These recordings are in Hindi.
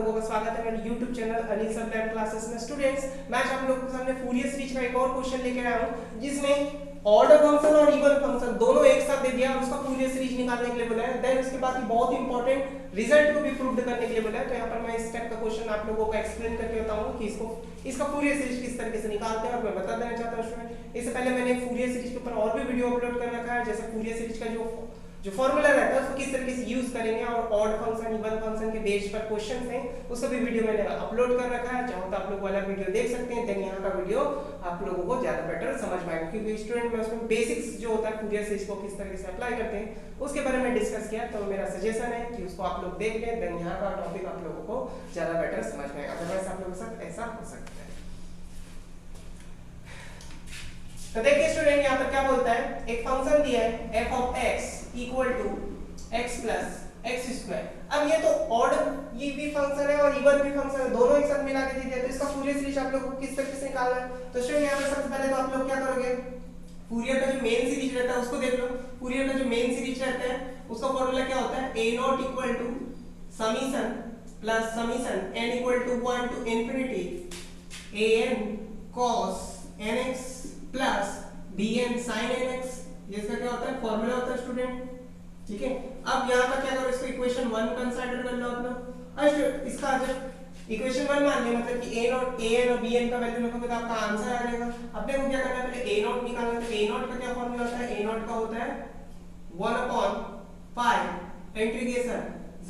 लोगों का स्वागत है मेरे YouTube channel Anil sir lab classes में। स्टूडेंट्स, मैं आज आप लोगों के सामने फूरियर सीरीज का एक और क्वेश्चन लेकर आया हूं जिसमें ऑर्डर फंक्शन और इवन फंक्शन दोनों एक साथ दे दिया और उसका फूरियर सीरीज निकालने के लिए बोला है। देन उसके बाद बहुत इंपॉर्टेंट रिजल्ट को भी प्रूव करने के लिए बोला है। तो यहाँ पर मैं इस टाइप का क्वेश्चन आप लोगों को एक्सप्लेन करके बताऊंगा कि इसका फूरियर सीरीज किस तरीके से निकालते हैं और मैं बता देना चाहता हूँ स्टूडेंट। इससे पहले मैंने फूरियर सीरीज के ऊपर और भी वीडियो अपलोड कर रखा है, जैसे फूरियर सीरीज का जो फॉर्मूला रहता है उसको किस तरीके से यूज करेंगे और ऑड फंक्शन इवन फंक्शन के बेस पर क्वेश्चंस हैं उसका भी वीडियो मैंने अपलोड कर रखा है। चाहो तो आप लोग वाला वीडियो देख सकते हैं। देन यहाँ का वीडियो आप लोगों को ज्यादा बेटर समझ में आएगा क्योंकि स्टूडेंट में उसमें बेसिक्स जो होता है फूरियर सीरीज को किस तरीके से अप्लाई करते हैं उसके बारे में डिस्कस किया। तो मेरा सजेशन है कि उसको आप लोग देख लें। देन यहाँ का टॉपिक आप लोगों को ज्यादा बेटर समझ में आएगा। अदरवाइज आप लोगों के साथ ऐसा हो सकता है। तो देखिए स्टूडेंट, यहाँ पर क्या बोलता है, एक फंक्शन दिया है f of x equal to x plus x square. अब ये तो ऑड ये भी फंक्शन है और इवन भी फंक्शन है, दोनों एक साथ मिला के दे दिया। तो इसका फूरियर सीरीज आप लोग को किस तरीके से निकालना है। तो स्टूडेंट यहाँ पर सबसे पहले तो आप लोग क्या करोगे, फूरियर का जो मेन सीरीज रहता है उसको देख लो। फूरियर का जो मेन सीरीज रहता है उसका फॉर्मूला क्या होता है, a not equal to summation plus summation n equal to 1 to infinity an cos nx plus bn sin nx। ये इसका क्या होता है, फॉर्मूला होता है स्टूडेंट। ठीक है, अब यहाँ पर क्या करो, इसको इक्वेशन 1 कंसीडर कर लो आप लोग। अब इसका जब इक्वेशन 1 मान लिया मतलब कि a नॉट an और bn का वैल्यू रखोगे तो आपका आंसर आ जाएगा। अपने को क्या करना है, पहले a नॉट निकालना है। तो a नॉट का क्या फॉर्मूला होता है, a नॉट का होता है 1 upon pi integration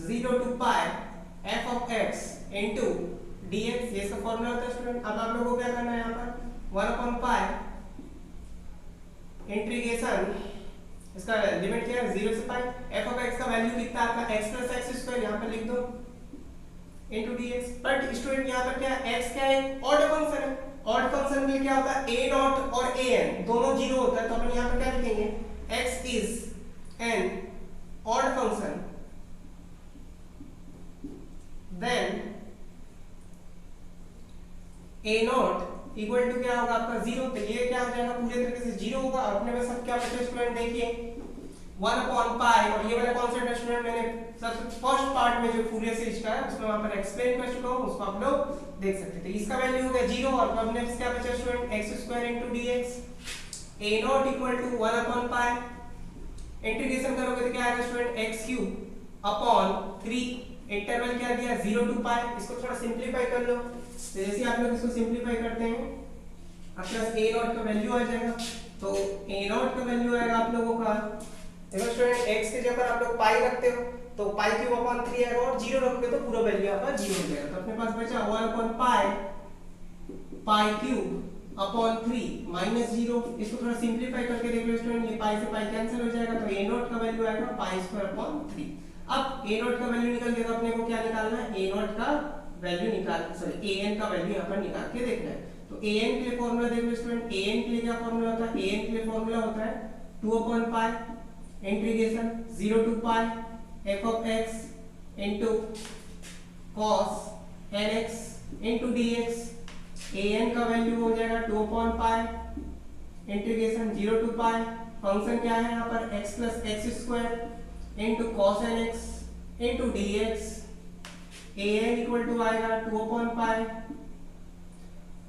0 to pi f of x into dx। ये इसका फॉर्मूला होता है स्टूडेंट। अब आप लोगों को क्या करना है, यहाँ पर 1 अपॉन पाई इंटीग्रेशन, इसका लिमिट क्या है 0 से पाई, f ऑफ x का वैल्यू कितना आपका x प्लस एक्स स्क्वायर यहाँ पर लिख दो इनटू dx। बट स्टूडेंट यहाँ पर क्या है, x क्या है, ऑड फंक्शन है। ऑड फंक्शन में क्या होता है, a नॉट और an दोनों जीरो होता है। तो अपन यहाँ पर क्या लिखेंगे, x is an odd function then a not equal to क्या होगा आपका 0। तो ये क्या हो जाएगा, पूरे तरीके से 0 होगा। और अपने में सब क्या बचे स्टूडेंट, देखिए 1 अपॉन पाई और ये वाला कॉन्सेप्ट स्टूडेंट मैंने सबसे फर्स्ट पार्ट में जो फूरियर सीरीज का है उसमें वहां पर एक्सप्लेन कर चुका हूं, उसको आप लोग देख सकते थे। इसका वैल्यू हो गया 0 और अपने में क्या बचा student, x² dx a not equal to 1 upon pi integration करोगे तो क्या आएगा स्टूडेंट, x³ अपॉन 3 इंटरवल क्या दिया 0 टू पाई। इसको थोड़ा सिंपलीफाई कर लो। तो जैसे आप लोग इसको सिंपलीफाई करते हैं अपना a नॉट का वैल्यू आ जाएगा। तो a नॉट का वैल्यू आएगा आप लोगों का, देखो स्टूडेंट x के जगह आप लोग पाई रखते हो तो पाई क्यूब अपॉन 3 आएगा और 0 रखोगे तो पूरा वैल्यू आपका 0 हो जाएगा। तो अपने पास बचा 1 अपॉन पाई क्यूब अपॉन 3 माइनस 0। इसको थोड़ा सिंपलीफाई करके देख लो स्टूडेंट, ये पाई से पाई कैंसिल हो जाएगा। तो a नॉट का वैल्यू आएगा पाई स्क्वायर अपॉन 3। अब a नॉट का वैल्यू निकल गया तो अपने को क्या निकालना है, a नॉट का वैल्यू an का वैल्यू यहाँ पर निकाल के देखना है। तो an के लिए फॉर्मूला देख लो स्टूडेंट, an के लिए क्या फॉर्मूला होता है, an के लिए फॉर्मूला होता है 2 upon pi integration 0 to pi f of x into cos nx into dx। an का वैल्यू हो जाएगा 2 upon pi integration 0 to pi, function क्या है यहाँ पर x plus x square into cos nx into dx। an equal to आएगा 2 अपॉन पाई।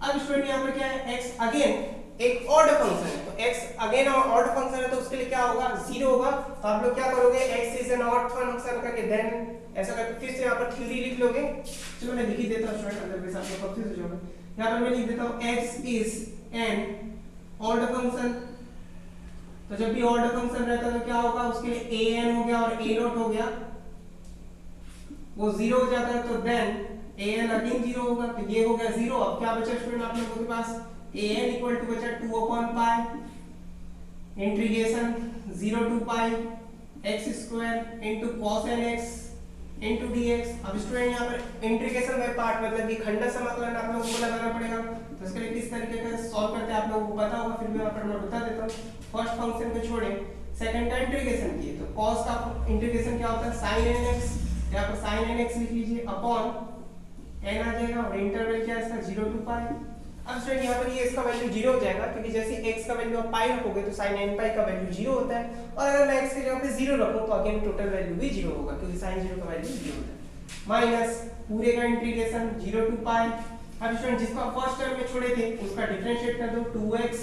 अब स्टूडेंट यहाँ पर क्या है, x अगेन एक ऑड फंक्शन है तो x अगेन ऑड फंक्शन है तो उसके लिए क्या होगा, 0 होगा। तो आप लोग क्या करोगे, x is an odd function करके देन ऐसा करके फिर से यहाँ पर थ्योरी लिख लोगे। चलो मैं लिख ही देता हूँ स्टूडेंट, अदरवाइज आप लोग कंफ्यूज हो जाओगे। यहाँ पर मैं लिख देता हूँ x is an odd function. तो जब भी ऑड फंक्शन रहता है तो क्या होगा, उसके लिए an हो गया और a नॉट हो गया वो 0 हो जाता है। तो देन an अगेन 0 होगा। तो ये हो गया 0। अब क्या बचा स्टूडेंट आप लोगों के पास, an इक्वल टू बचा 2 upon pi integration 0 to pi x square into cos nx into dx। अब स्टूडेंट यहाँ पर इंटीग्रेशन बाय पार्ट मतलब कि खंड समाकलन आप लोगों को लगाना पड़ेगा। तो इसके लिए किस तरीके का सॉल्व करते हैं आप लोगों को पता होगा, फिर भी यहाँ पर मैं बता देता हूँ। फर्स्ट फंक्शन को छोड़े सेकंड का इंटीग्रेशन किए तो cos का इंटीग्रेशन क्या होता है, sin nx। यहाँ पर sin nx लिख लीजिए अपॉन n आ जाएगा और इंटरवल क्या है इसका 0 टू पाई। अब स्टूडेंट यहाँ पर ये इसका वैल्यू 0 हो जाएगा क्योंकि जैसे x का वैल्यू आप पाई रखोगे तो sin n पाई का वैल्यू 0 होता है और अगर मैं x की जगह पे 0 रखूं तो अगेन टोटल वैल्यू भी 0 होगा क्योंकि sin 0 का वैल्यू 0 होता है। माइनस पूरे का इंटीग्रेशन 0 टू पाई। अब स्टूडेंट जिसको आप फर्स्ट टर्म में छोड़े थे उसका डिफरेंशिएट कर दो 2x,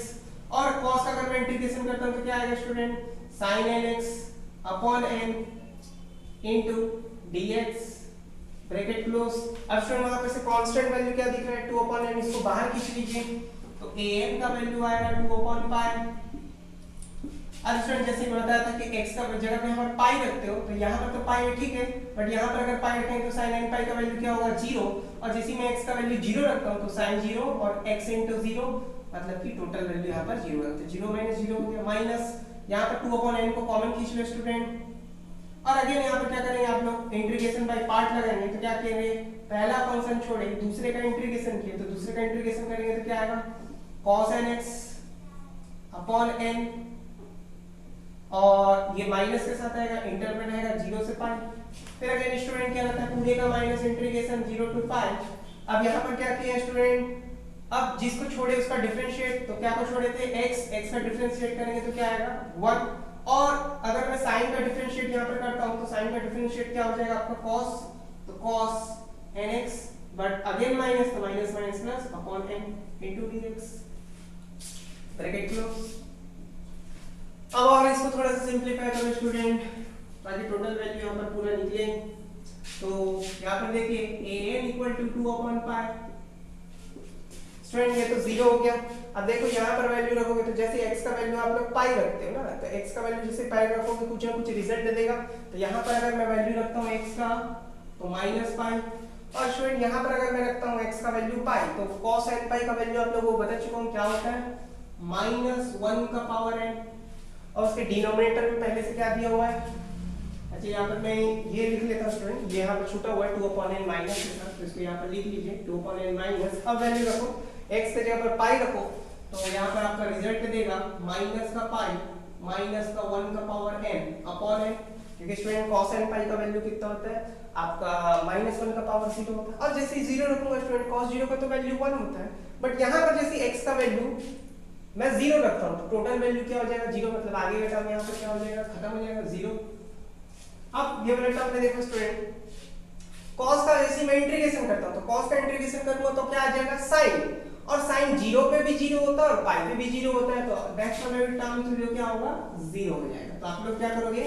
और cos का अगर मैं इंटीग्रेशन करता हूं तो क्या आएगा student sin nx upon n into dx bracket close. अब स्टूडेंट वहां पे से कांस्टेंट वैल्यू क्या दिख रहा है 2 अपॉन n, इसको बाहर खींच लीजिए तो an का वैल्यू आएगा 2 अपॉन पाई। अब स्टूडेंट जैसे मैं बताया था कि x का जगह पे हम पाई रखते हो तो यहाँ पर तो पाई है ठीक है, बट यहाँ पर अगर पाई रखेंगे तो sin n पाई का वैल्यू क्या होगा 0, और जैसे मैं x का वैल्यू 0 रखता हूँ तो sin 0 और x into 0 मतलब कि टोटल वैल्यू यहाँ पर 0 है, तो 0 माइनस 0 हो गया, माइनस यहाँ पर 2 अपॉन n को कॉमन खींच लो स्टूडेंट, और अगेन यहाँ पर क्या करेंगे आप लोग इंटीग्रेशन बाय पार्ट लगाएंगे तो क्या करेंगे पहला फंक्शन छोड़े दूसरे का इंटीग्रेशन किए तो दूसरे का इंटीग्रेशन करेंगे तो क्या आएगा cos nx अपॉन n, और ये माइनस के साथ आएगा इंटरवल रहेगा 0 से पाई। फिर अगेन स्टूडेंट क्या रहता है पूरे का माइनस इंटीग्रेशन 0 टू पाई। अब यहाँ पर क्या किया स्टूडेंट, अब जिसको छोड़े उसका डिफरेंशिएट, तो क्या को छोड़े थे x का डिफरेंशिएट करेंगे तो क्या आएगा 1, और अगर मैं साइन का डिफरेंशिएट यहाँ पर करता हूँ तो साइन का डिफरेंशिएट क्या हो जाएगा आपका cos, तो cos nx, but again minus तो minus minus plus upon n into dx bracket close. अब और इसको थोड़ा सा सिंपलीफाई करो स्टूडेंट ताकि टोटल वैल्यू यहाँ पर पूरा निकले। तो यहाँ पर देखिए an equal to 2 upon pi, student ये तो 0 हो गया। अब देखो यहाँ पर वैल्यू रखोगे तो जैसे x का वैल्यू आप लोग पाई रखते हो ना, तो x का वैल्यू जैसे पाई रखोगे कुछ ना कुछ रिजल्ट दे देगा। तो यहाँ पर अगर मैं वैल्यू रखता हूँ x का तो माइनस पाई, और स्टूडेंट यहाँ पर अगर मैं रखता हूँ x का वैल्यू पाई तो cos n पाई का वैल्यू आप लोगों को बता चुका हूँ क्या होता है -1 का पावर n, और उसके डिनोमिनेटर में पहले से क्या दिया हुआ है, अच्छा यहाँ पर मैं ये लिख लेता हूँ स्टूडेंट, ये यहाँ पर छूटा हुआ है 2 अपॉन n माइनस के साथ, तो इसको यहाँ पर लिख लीजिए 2 अपॉन n माइनस। अब वैल्यू रखो x के जगह पर पाई रखो तो यहाँ पर आपका रिजल्ट देगा माइनस का पाई माइनस का 1 का पावर n अपॉन n, क्योंकि स्टूडेंट cos n पाई का वैल्यू कितना होता है आपका -1 का पावर 0 होता है। और जैसे 0 रखूंगा स्टूडेंट cos 0 का तो वैल्यू 1 होता है, बट यहाँ पर जैसे x का वैल्यू मैं 0 रखता हूँ तो टोटल वैल्यू क्या हो जाएगा 0, मतलब आगे का टर्म यहाँ पर क्या हो जाएगा खत्म हो जाएगा 0। अब ये वाला टर्म में देखो स्टूडेंट cos का जैसे मैं इंटीग्रेशन करता हूँ तो cos का इंटीग्रेशन करूंगा तो क्या आ जाएगा sin, और sin 0 पे भी 0 होता है और पाई पे भी 0 होता है, तो नेक्स्ट वाले टर्म में तो क्या होगा 0 हो जाएगा। तो आप लोग क्या करोगे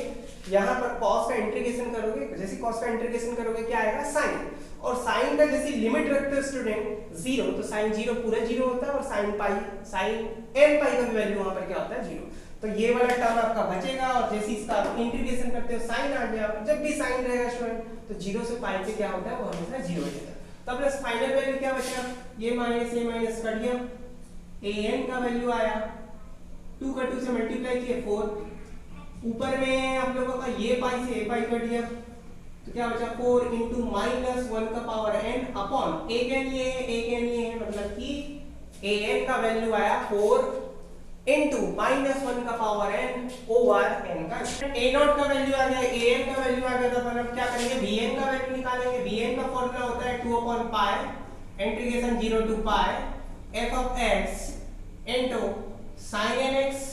यहाँ पर cos का इंटीग्रेशन करोगे, जैसे cos का इंटीग्रेशन करोगे क्या आएगा sin, और sin का जैसे लिमिट रखते हो स्टूडेंट 0 तो sin 0 पूरा 0 होता है, और sin n पाई का वैल्यू वहां पर क्या होता है 0। तो ये वाला टर्म आपका बचेगा, और जैसे इसका इंटीग्रेशन करते हो sin आ गया, जब भी sin रहेगा स्टूडेंट तो 0 से पाई पे क्या होता है वो हमेशा 0 हो जाता है। तो अपना फाइनल वैल्यू क्या बचा, ये माइनस कट गया, an का वैल्यू आया 2 का 2 से मल्टीप्लाई किए 4, ऊपर में आप लोगों का ये पाई से पाई कट गया तो क्या बचा 4 into -1 का पावर n अपॉन एक n ये है, मतलब कि an का वैल्यू आया 4 into -1 का पावर n ओवर n का a0 का वैल्यू आ गया, an का वैल्यू आ गया, तो अपन अब क्या करेंगे bn का वैल्यू निकालेंगे। bn का फॉर्मूला होता है 2 upon pi integration 0 to pi f of x into sin nx।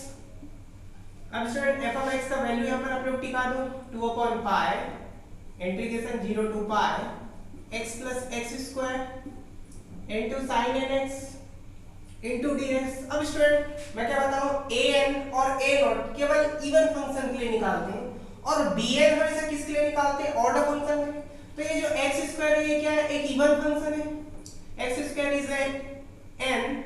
अब स्टूडेंट f of x का वैल्यू यहाँ पर आप लोग टिका दो 2 upon pi integration 0 to pi x plus x square into sine nx into dx। अब स्टूडेंट मैं क्या बताऊं an और a0 केवल इवन फंक्शन के लिए निकालते हैं, और bn हमेशा किसके लिए निकालते हैं ऑड फंक्शन के लिए। तो ये जो x स्क्वायर है ये क्या है एक इवन फंक्शन है, x square is an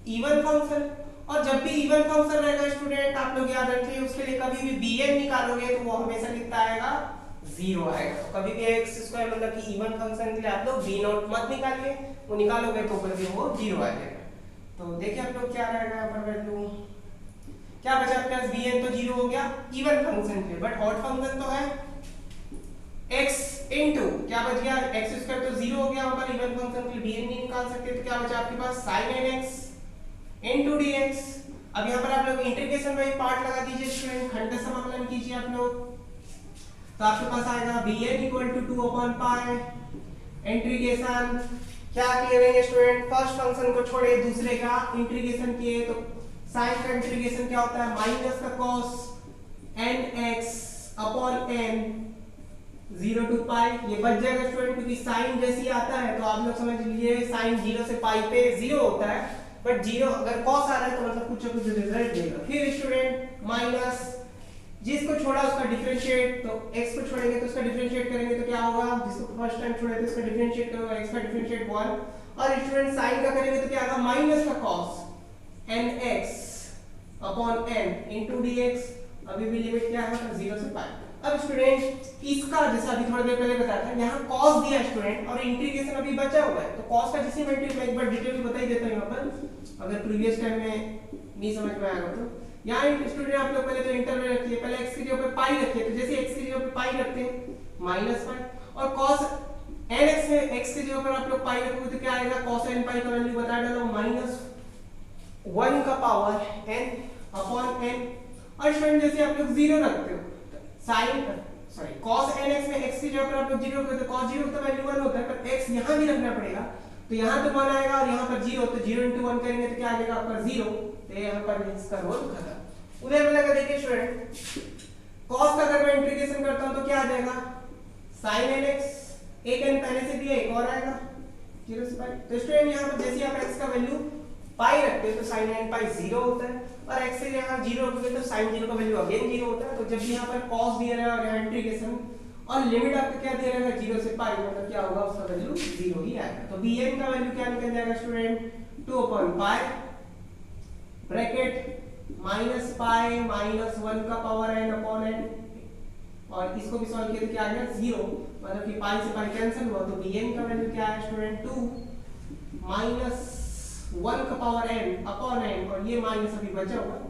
even function, और जब भी इवन फंक्शन रहेगा स्टूडेंट आप लोग याद रखिए उसके लिए कभी भी bn निकालोगे तो वो हमेशा कितना आएगा 0 आएगा। तो कभी भी x स्क्वायर मतलब कि इवन फंक्शन के लिए आप लोग b0 मत निकालिए, वो निकालोगे तो कभी वो 0 आ जाएगा। तो देखिए आप लोग क्या रहेगा यहाँ पर वैल्यू क्या बचा प्लस bn तो 0 हो गया इवन फंक्शन के, बट ऑड फंक्शन तो है x इनटू क्या बच गया x स्क्वायर तो 0 हो गया, वहां पर इवन फंक्शन के लिए bn नहीं निकाल सकते, तो क्या बचा आपके पास sin nx इनटू dx। अब यहाँ पर आप लोग इंटीग्रेशन बाय पार्ट लगा दीजिए स्टूडेंट, खंड समाकलन कीजिए आप लोग, तो आपके पास आएगा bn equal to 2 upon pi integration क्या किए रहेंगे स्टूडेंट फर्स्ट फंक्शन को छोड़े दूसरे का इंटीग्रेशन किए, तो साइन का इंटीग्रेशन क्या होता है माइनस का cos nx upon n 0 to पाई, ये बच जाएगा स्टूडेंट क्योंकि साइन जैसी आता है तो आप लोग समझ लीजिए साइन 0 से पाई पे 0 होता है, बट 0 अगर कॉस आ रहा है तो मतलब कुछ ना कुछ रिजल्ट देगा। फिर स्टूडेंट माइनस, जिसको छोड़ा उसका डिफरेंशिएट, तो x को छोड़ेंगे तो उसका डिफरेंशिएट करेंगे तो क्या होगा, जिसको फर्स्ट टाइम छोड़े तो इसका डिफरेंशिएट करोगे x का डिफरेंशिएट 1, और स्टूडेंट साइन का करेंगे तो क्या आएगा माइनस का cos nx upon n into dx, अभी भी लिमिट क्या है 0 से पाई। अब स्टूडेंट इसका जैसा अभी थोड़ी देर पहले बताया था यहाँ cos दिया स्टूडेंट और इंटीग्रेशन अभी बचा हुआ है, तो cos का जिसकी वैल्यू मैं एक बार डिटेल में बता ही देता हूं यहाँ पर, अगर प्रीवियस टाइम में नहीं समझ में आएगा तो यहाँ स्टूडेंट आप लोग पहले तो इंटर में रखिए, पहले x की जगह पे पाई रखिए, तो जैसे x की जगह पे पाई रखते हैं माइनस पाई, और cos nx में x की जगह पर आप लोग पाई रखोगे तो क्या आएगा, cos n पाई का वैल्यू बता डालो माइनस 1 का पावर n अपॉन n, और स्टूडेंट जैसे आप लोग 0 रखते हो साइन सॉरी cos nx में x की जगह पर आप लोग 0 रखते हो तो cos 0 का वैल्यू 1 होता है, पर x यहां भी रखना पड़ेगा, तो यहां तो 1 आएगा और यहां पर 0, तो 0 into 1 करेंगे तो क्या आ जाएगा आपका 0, तो यहां पर इसका रोल खत्म। उधर वाला का देखिए स्टूडेंट cos का अगर मैं इंटीग्रेशन करता हूं तो क्या आ जाएगा sin nx, एक n पहले से दिया एक और आएगा 0 से पाई, तो स्टूडेंट यहां पर जैसे आप x का वैल्यू पाई रखते हो तो sin n पाई 0 होता है, और x से यहां 0 रखोगे तो sin 0 का वैल्यू अगेन 0 होता है, तो जब यहां पर cos दिया रहा है और यहां इंटीग्रेशन और लिमिट आपका क्या दिया रहेगा 0 से पाई, मतलब क्या होगा उसका वैल्यू 0 ही आएगा, तो bn का वैल्यू क्या निकल जाएगा student 2 upon pi bracket minus pi minus 1 का पावर n अपॉन n, और इसको भी सॉल्व किया तो क्या आ गया 0, मतलब कि पाई से पाई कैंसिल हुआ, तो bn का वैल्यू क्या है स्टूडेंट 2 माइनस 1 का पावर n अपॉन n, और ये माइनस अभी बचा हुआ है,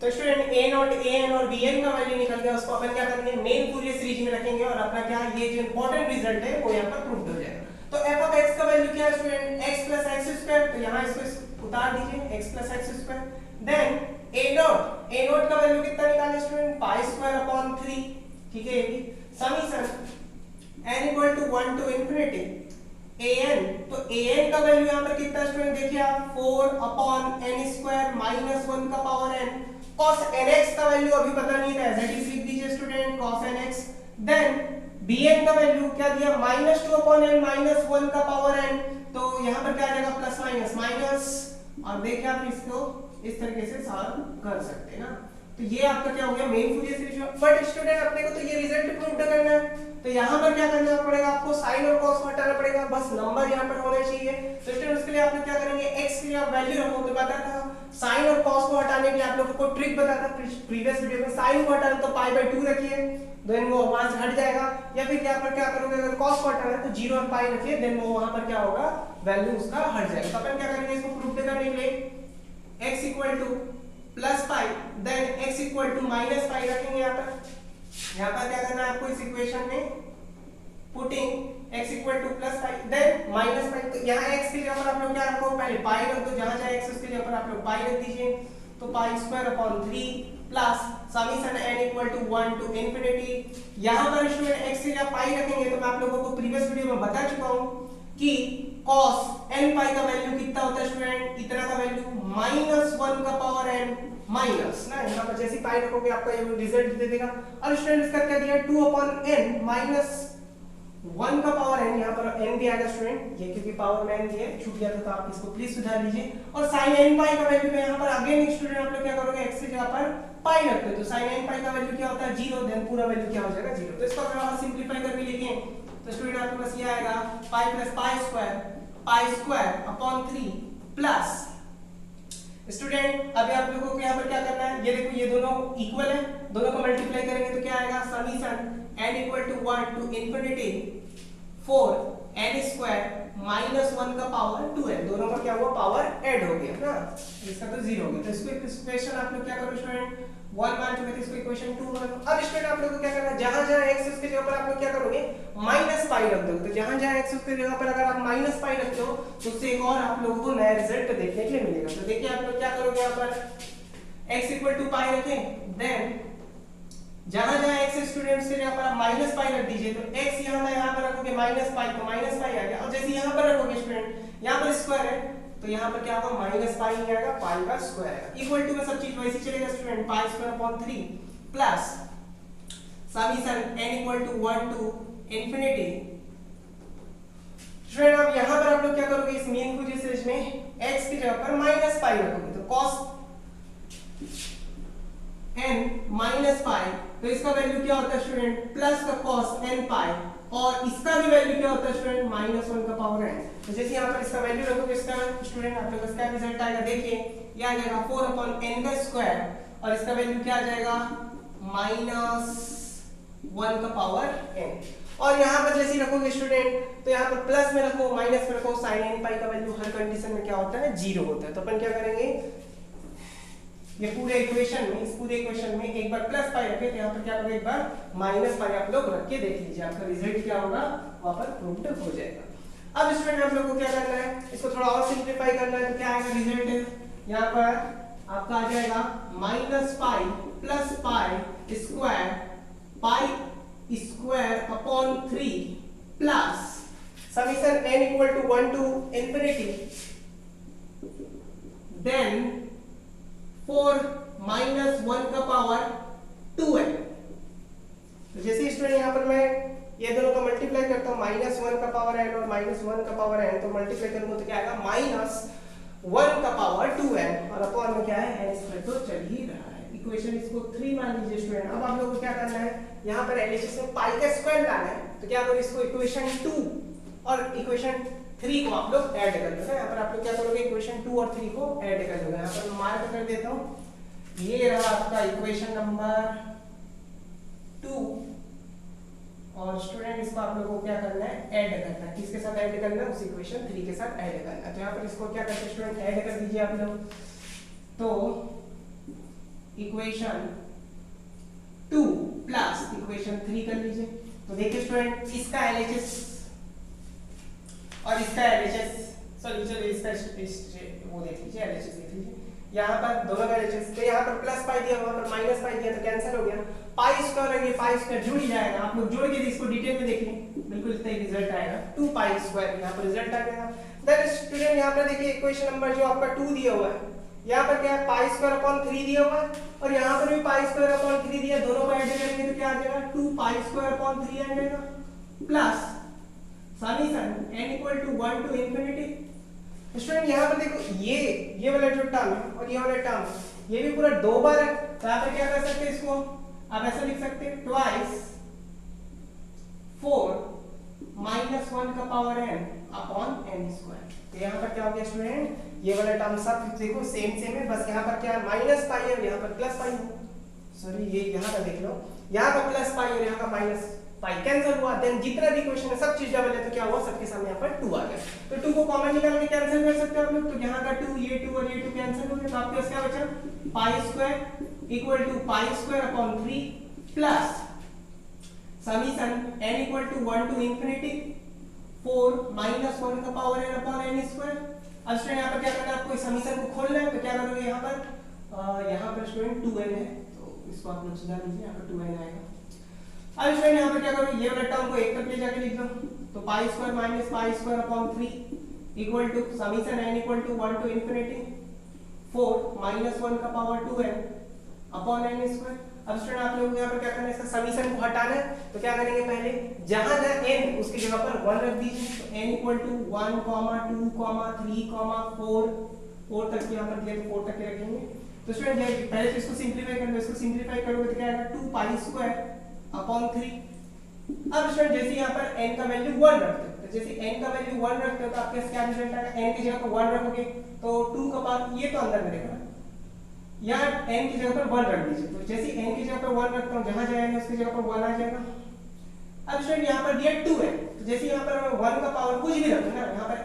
तो स्टूडेंट a नॉट an और bn का वैल्यू निकल गया, उसको अपन क्या करेंगे मेन फूरियर सीरीज में रखेंगे और अपना क्या ये जो इंपॉर्टेंट रिजल्ट है वो यहाँ पर प्रूव हो जाएगा। तो f ऑफ x का वैल्यू क्या है student x plus x square, तो यहाँ इसको उतार दीजिए x plus x square, then a not का वैल्यू कितना निकालें स्टूडेंट पाई स्क्वायर अपॉन 3, ठीक है, ये समीकरण n equal to 1 to infinity an, तो an का वैल्यू यहाँ पर कितना स्टूडेंट देखिए आप 4 अपॉन n स्क्वायर माइनस 1 का पावर n, cos nx का वैल्यू अभी पता नहीं था एज इट इज लिख दीजिए student cos nx, then bn का वैल्यू क्या दिया -2 अपॉन n माइनस 1 का पावर n, तो यहाँ पर क्या आ जाएगा प्लस माइनस माइनस, और देखिए आप इसको इस तरीके से सॉल्व कर सकते हैं ना, तो ये आपका क्या हो गया main Fourier series. But student अपने को तो ये रिजल्ट प्रूव करना है, तो यहाँ पर क्या करना पड़ेगा आपको साइन और कॉस को हटाना पड़ेगा, बस नंबर यहाँ पर होने चाहिए, तो स्टूडेंट उसके लिए आप लोग क्या करेंगे x के लिए आप वैल्यू रखो, तो पता था साइन और कॉस को हटाने के लिए आप लोगों को ट्रिक बताया था प्रीवियस वीडियो में, साइन को हटाना तो पाई बाय 2 रखिए, देन वो वहां से हट जाएगा, या फिर क्या पर क्या करोगे अगर cos को हटाना है तो 0 और पाई रखिए, देन वो वहां पर क्या होगा वैल्यू उसका हट जाएगा। तो अपन क्या करेंगे इसको प्रूव करने के लिए x equal to plus pi then x equal to minus pi रखेंगे, यहाँ पर क्या करना है आपको इस इक्वेशन में putting x equal to plus pi then minus pi, तो यहाँ x की जगह पर आप लोग क्या रखो पहले पाई रख दो, जहां जहां x उसकी जगह पर आप लोग पाई रख दीजिए, तो pi square upon 3 plus summation n equal to 1 to infinity, यहाँ पर स्टूडेंट x की जगह पाई रखेंगे, तो मैं आप लोगों को प्रीवियस वीडियो में बता चुका हूँ कि cos n पाई का वैल्यू कितना होता है स्टूडेंट, इतना का वैल्यू -1 का पावर n माइनस ना, यहाँ पर जैसे पाई रखोगे आपका ये रिजल्ट दे देगा, और स्टूडेंट इसका क्या दिया 2 अपॉन n माइनस 1 का पावर n, यहाँ पर n भी आएगा स्टूडेंट, ये क्योंकि पावर में n दिया छूट गया था, तो आप इसको प्लीज सुधार लीजिए, और sin n पाई का वैल्यू यहाँ पर अगेन स्टूडेंट आप लोग क्या करोगे x की जगह पर पाई रखते हो, तो sin n पाई का वैल्यू क्या होता है 0, देन पूरा वैल्यू क्या हो जाएगा 0, तो इसको अगर आप सिंपलीफाई करके लिखें तो स्टूडेंट आपके पास ये आएगा पाई plus pi square upon 3 plus student अभी आप लोगों को यहाँ पर क्या करना है, ये देखो ये दोनों इक्वल है, दोनों को मल्टीप्लाई करेंगे तो क्या आएगा summation n equal to 1 to infinity 4 n square minus 1 का पावर 2n, दोनों का क्या हुआ पावर ऐड हो गया ना, इसका तो 0 हो गया, तो इसको इक्वेशन आप लोग क्या करो स्टूडेंट 1 मान चुके थे, इसको इक्वेशन 2 मान लो। अब स्टूडेंट आप लोगों को क्या करना है, जहां जहां x उसके जगह पर आप लोग क्या करोगे माइनस पाई रख दोगे, तो जहां जहां x उसके जगह पर अगर आप माइनस पाई रखते हो तो उससे एक और आप लोगों को नया रिजल्ट देखने के लिए मिलेगा, तो देखिए आप लोग क्या करोगे यहाँ पर x इक्वल टू पाई रखें, देन जहां जहां x स्टूडेंट्स के जगह पर आप माइनस पाई रख दीजिए, तो x यहाँ पर रखोगे माइनस पाई, तो माइनस पाई आ गया, और जैसे यहाँ पर रखोगे स्टूडेंट यहाँ पर स्क्वायर है तो यहाँ पर क्या होगा माइनस पाई नहीं आएगा, पाई का स्क्वायर आएगा, इक्वल टू में सब चीज वैसे चलेगा student pi square upon 3 plus summation n equal to 1 to infinity. Student अब यहाँ पर आप लोग क्या करोगे, इस मीन को जैसे इसमें x की जगह पर माइनस पाई रखोगे तो cos n माइनस पाई, तो इसका वैल्यू क्या होता है स्टूडेंट प्लस का cos n पाई, और इसका भी वैल्यू क्या होता है स्टूडेंट माइनस 1 का पावर n। तो जैसे यहाँ पर इसका वैल्यू रखोगे इसका स्टूडेंट आप लोग इसका रिजल्ट आएगा, देखिए ये आ जाएगा 4/n का स्क्वायर, और इसका वैल्यू क्या आ जाएगा -1 का पावर n। और यहाँ पर जैसे रखोगे स्टूडेंट तो यहाँ पर प्लस में रखो माइनस में रखो, sin n पाई का वैल्यू हर कंडीशन में क्या होता है 0 होता है। तो अपन क्या करेंगे, ये पूरे इक्वेशन में, इस पूरे इक्वेशन में एक बार प्लस पाई रखे तो यहाँ पर क्या करोगे एक बार माइनस पाई आप लोग रख के देख लीजिए, आपका रिजल्ट क्या होगा वहां पर प्रूव्ड हो जाएगा। अब स्टूडेंट आप लोग को क्या करना है, इसको थोड़ा और सिंपलीफाई करना है, तो क्या आएगा रिजल्ट यहाँ पर आपका आ जाएगा minus pi plus pi square pi square upon 3 plus summation n equal to 1 to infinity then 4 minus 1 का पावर 2n। तो जैसे स्टूडेंट यहाँ पर मैं ये दोनों का मल्टीप्लाई करता हूँ, -1 का पावर n और -1 का पावर n, तो मल्टीप्लाई करूंगा तो क्या आएगा -1 का पावर 2n, और अपॉन में क्या है n स्क्वायर, तो चल ही रहा है। इक्वेशन इसको 3 मान लीजिए स्टूडेंट। अब आप लोगों को क्या करना है, यहाँ पर एलएचएस में पाई का स्क्वायर लाना है, तो क्या करोगे इसको इक्वेशन 2 और इक्वेशन 3 को आप लोग ऐड कर दो। यहाँ पर आप लोग क्या करोगे इक्वेशन 2 और 3 को ऐड कर दोगे। यहाँ पर मैं मार्क कर देता हूँ, ये रहा आपका इक्वेशन नंबर 2, और स्टूडेंट इसको आप लोगों को क्या करना है ऐड करना है, किसके साथ ऐड करना है, उस इक्वेशन 3 के साथ ऐड करना है। तो यहाँ पर इसको क्या करते हैं स्टूडेंट ऐड कर दीजिए आप लोग, तो इक्वेशन 2 प्लस इक्वेशन 3 कर लीजिए। तो देखिए स्टूडेंट इसका एलएचएस और इसका एलएचएस, सॉरी चलिए इसका वो देख लीजिए एलएचएस देख लीजिए, यहाँ पर दोनों का एलएचएस, तो यहाँ पर प्लस पाई दिया, वहाँ पर माइनस पाई दिया, तो कैंसिल हो गया, पाई स्क्वायर है, ये पाई स्क्वायर जुड़ ही जाएगा। आप लोग जोड़ के इसको डिटेल में देखिए, बिल्कुल इतना ही रिजल्ट आएगा 2 पाई स्क्वायर, यहाँ पर रिजल्ट आ गया। देन स्टूडेंट यहाँ पर देखिए इक्वेशन नंबर जो आपका 2 दिया हुआ है, यहाँ पर क्या है पाई स्क्वायर अपॉन 3 दिया हुआ है, और यहाँ पर भी पाई स्क्वायर अपॉन 3 दिया, दोनों को ऐड करेंगे तो क्या आ जाएगा 2 पाई स्क्वायर अपॉन 3 आ जाएगा, plus summation n equal to 1 to infinity. Student यहाँ पर देखो ये वाला जो टर्म है और ये वाला टर्म है, ये भी पूरा 2 बार है, तो यहाँ पर क्या कर सकते हैं, इसको आप ऐसा लिख सकते हैं ट्वाइस 4 माइनस 1 का power n upon n square. तो यहाँ पर क्या हो गया स्टूडेंट, ये वाला टर्म सब देखो सेम है, बस यहाँ पर क्या है माइनस पाई है और यहाँ पर प्लस पाई है, सॉरी ये यहाँ का देख लो, यहाँ पर प्लस पाई और यहाँ का माइनस पाई कैंसिल हुआ, देन जितना भी इक्वेशन है सब चीज डबल है, तो क्या हुआ सबके सामने यहाँ पर 2 आ गया। तो 2 को कॉमन निकाल के कैंसिल कर सकते हो आप लोग, तो यहाँ का 2 ये 2 और ये 2 कैंसिल हो गया, तो आपके पास क्या बचा pi square equal to pi square upon 3 plus summation n equal to 1 to infinity 4 minus 1 का power n upon n square. अब स्टूडेंट यहाँ पर क्या करना है, आपको इस समीकरण को खोलना है, तो क्या करोगे यहाँ पर स्टूडेंट 2n है, तो इसको आप लोग सुधार लीजिए, यहाँ पर 2n आएगा। अब स्टूडेंट यहाँ पर क्या करोगे, ये वाला टर्म को एक तरफ ले जाके लिख दो, तो pi square minus pi square upon 3 equal to समीकरण n equal to 1 to infinity 4 minus 1 का power 2n upon n square. अब स्टूडेंट आप लोगों को यहाँ पर क्या करना है, इसका समीकरण को हटाना है, तो क्या करेंगे पहले जहां n उसकी जगह पर 1 रख दीजिए, तो n इक्वल टू 1, 2, 3, 4 तक यहाँ पर दिया, तो 4 तक के रखेंगे। तो स्टूडेंट पहले तो इसको सिंपलीफाई कर लो, इसको सिंपलीफाई करोगे तो क्या आएगा 2 पाई स्क्वायर अपॉन 3। अब स्टूडेंट जैसे यहाँ पर n का वैल्यू 1 रखते हो, तो जैसे n का वैल्यू 1 रखते हो तो आपके पास क्या रिजल्ट आएगा, n की जगह पर 1 रखोगे तो 2 का पावर, ये तो अंदर में देखो यहाँ n की जगह पर 1 रख दीजिए, तो जैसे n की जगह पर 1 रखता हूँ, जहां जाएंगे उसकी जगह पर 1 आ जाएगा। अब स्टूडेंट यहाँ पर दिया 2 है, तो जैसे यहाँ पर 1 का पावर कुछ भी रखो ना, यहाँ पर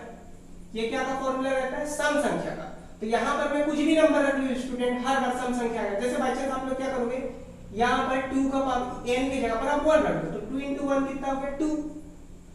ये क्या का फॉर्मूला रहता है सम संख्या का, तो यहाँ पर मैं कुछ भी नंबर रख लूँ स्टूडेंट, हर बार सम संख्या आएगा। जैसे बाई चांस आप लोग क्या करोगे, यहाँ पर 2 का पावर n की जगह पर आप 1 रख दो, तो 2 into 1 कितना हो गया 2।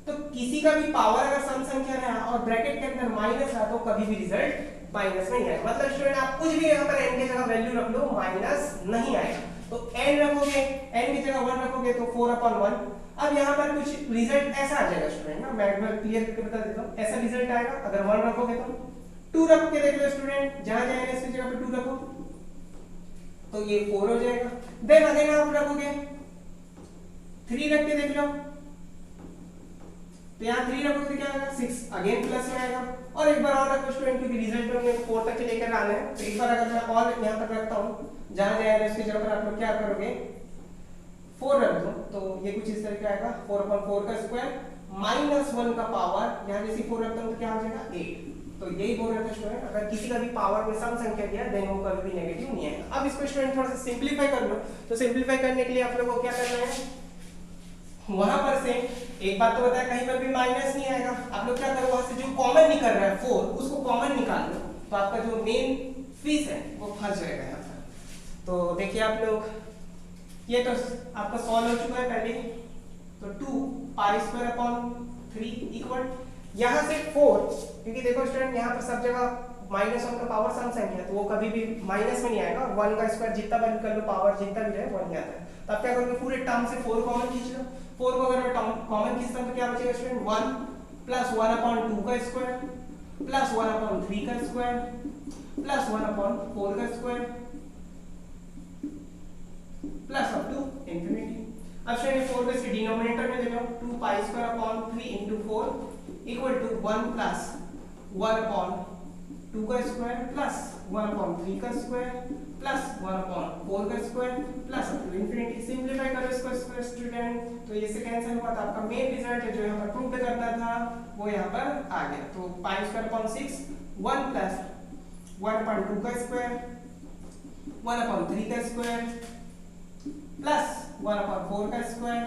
तो किसी का भी पावर अगर सम संख्या रहा और ब्रैकेट के अंदर माइनस रहा तो कभी भी रिजल्ट माइनस नहीं आएगा। मतलब स्टूडेंट आप कुछ भी यहाँ पर n की जगह वैल्यू रख लो माइनस नहीं आएगा। तो n रखोगे, n की जगह 1 रखोगे तो 4/1। अब यहाँ पर कुछ रिजल्ट ऐसा आ जाएगा स्टूडेंट ना, मैं एक बार क्लियर करके बता देता हूँ। ऐसा रिजल्ट आएगा अगर 1 रखोगे तो 2 रख के देख लो स्टूडेंट, जहां जाएंगे इसकी जगह पर 2 रखो तो ये 4 हो जाएगा। देन अगेन आप रखोगे 3 रख के देख लो, तो यहाँ 3 रखोगे तो क्या आएगा 6, अगेन प्लस में आएगा। और एक बार और रखो स्टूडेंट, क्योंकि रिजल्ट में मेरे को 4 तक लेकर आना है, तो एक बार अगर मैं और यहाँ तक रखता हूँ, जहाँ जाएगा इसकी जगह पर आप लोग क्या करोगे 4 रख दो, तो ये कुछ इस तरह का आएगा 4/4 का स्क्वायर माइनस 1 का पावर, यहाँ जैसे 4 रखता हूँ तो क्या हो जाएगा 8। तो यही बोल रहे थे स्टूडेंट, अगर किसी का भी पावर में सम संख्या दिया देन वो कभी भी नेगेटिव नहीं आएगा। अब इसको स्टूडेंट थोड़ा सा सिंपलीफाई कर लो, तो सिंपलीफाई करने के लिए आप लोगों को क्या करना है, वहां पर से एक बात तो बताया कहीं पर भी माइनस नहीं आएगा, आप लोग क्या करो वहां से जो कॉमन निकल रहा है 4 उसको कॉमन निकाल लो, तो आपका जो मेन फीस है वो फंस जाएगा यहाँ पर। तो देखिए आप लोग, ये तो आपका सॉल्व हो चुका है पहले, तो 2π² इक्वल यहाँ से 4, क्योंकि देखो स्टूडेंट यहाँ पर सब जगह -1 का पावर सम संख्या है, तो वो कभी भी माइनस में नहीं आएगा, 1 का स्क्वायर जितना वैल्यू कर लो पावर जितना भी रहे 1 ही आता है। तो आप क्या करोगे पूरे टर्म से 4 कॉमन खींच लो, 4 को अगर मैं कॉमन खींचता हूं तो क्या बचेगा स्टूडेंट 1 प्लस 1/2 का स्क्वायर प्लस 1/3 का स्क्वायर प्लस 1/4 का square plus up to infinity. अब स्टूडेंट 4 को इसके डिनोमिनेटर में ले लो, 2π² 4 इक्वल टू 1 प्लस 1/2 का स्क्वायर प्लस 1/3 का स्क्वायर प्लस 1/4 का square plus up to infinity. Simplify करो इसको स्टूडेंट, तो ये से कैंसिल हुआ, तो आपका मेन रिजल्ट जो यहाँ पर प्रूव करना था वो यहाँ पर आ गया। तो π²/6 1 प्लस 1/2 का स्क्वायर 1/3 का स्क्वायर प्लस 1/4 का स्क्वायर,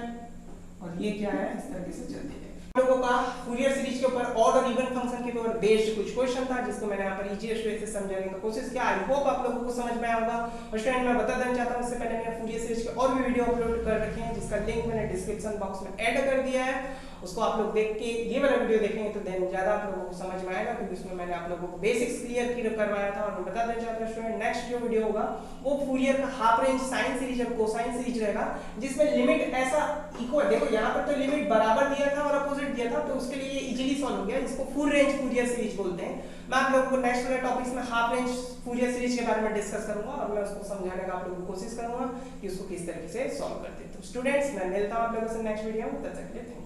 और ये क्या है इस तरीके से चलते हैं। लोगों का फूरियर सीरीज के ऊपर ऑड और इवन फंक्शन के ऊपर बेस्ड कुछ क्वेश्चन था, जिसको मैंने यहाँ पर इजीएस्ट वे से समझाने की कोशिश किया। आई होप आप लोगों को समझ में आया होगा। और स्टूडेंट मैं बता देना चाहता हूँ, इससे पहले मैंने फूरियर सीरीज के और भी वीडियो अपलोड कर रखे हैं, जिसका लिंक मैंने डिस्क्रिप्शन बॉक्स में ऐड कर दिया है, उसको आप लोग देख के ये वाला वीडियो देखेंगे तो देन ज्यादा आप लोगों को समझ में आएगा, क्योंकि उसमें मैंने आप लोगों को बेसिक्स क्लियर करवाया था। और मैं बता देना चाहता हूँ स्टूडेंट, नेक्स्ट जो वीडियो होगा वो फूरियर का हाफ रेंज साइन सीरीज और कोसाइन सीरीज रहेगा, जिसमें लिमिट ऐसा इक्वल, देखो यहाँ पर तो लिमिट बराबर दिया था और अपोजिट दिया था, तो उसके लिए ये इजीली सॉल्व हो गया, इसको फुल रेंज फूरियर सीरीज बोलते हैं। मैं आप लोगों को नेक्स्ट वाले टॉपिक्स में हाफ रेंज फूरियर सीरीज के बारे में डिस्कस करूंगा, और मैं उसको समझाने का आप लोगों को कोशिश करूंगा कि उसको किस तरीके से सॉल्व करते हैं। तो स्टूडेंट्स मैं मिलता हूं आप लोगों से नेक्स्ट वीडियो में, तब तक के लिए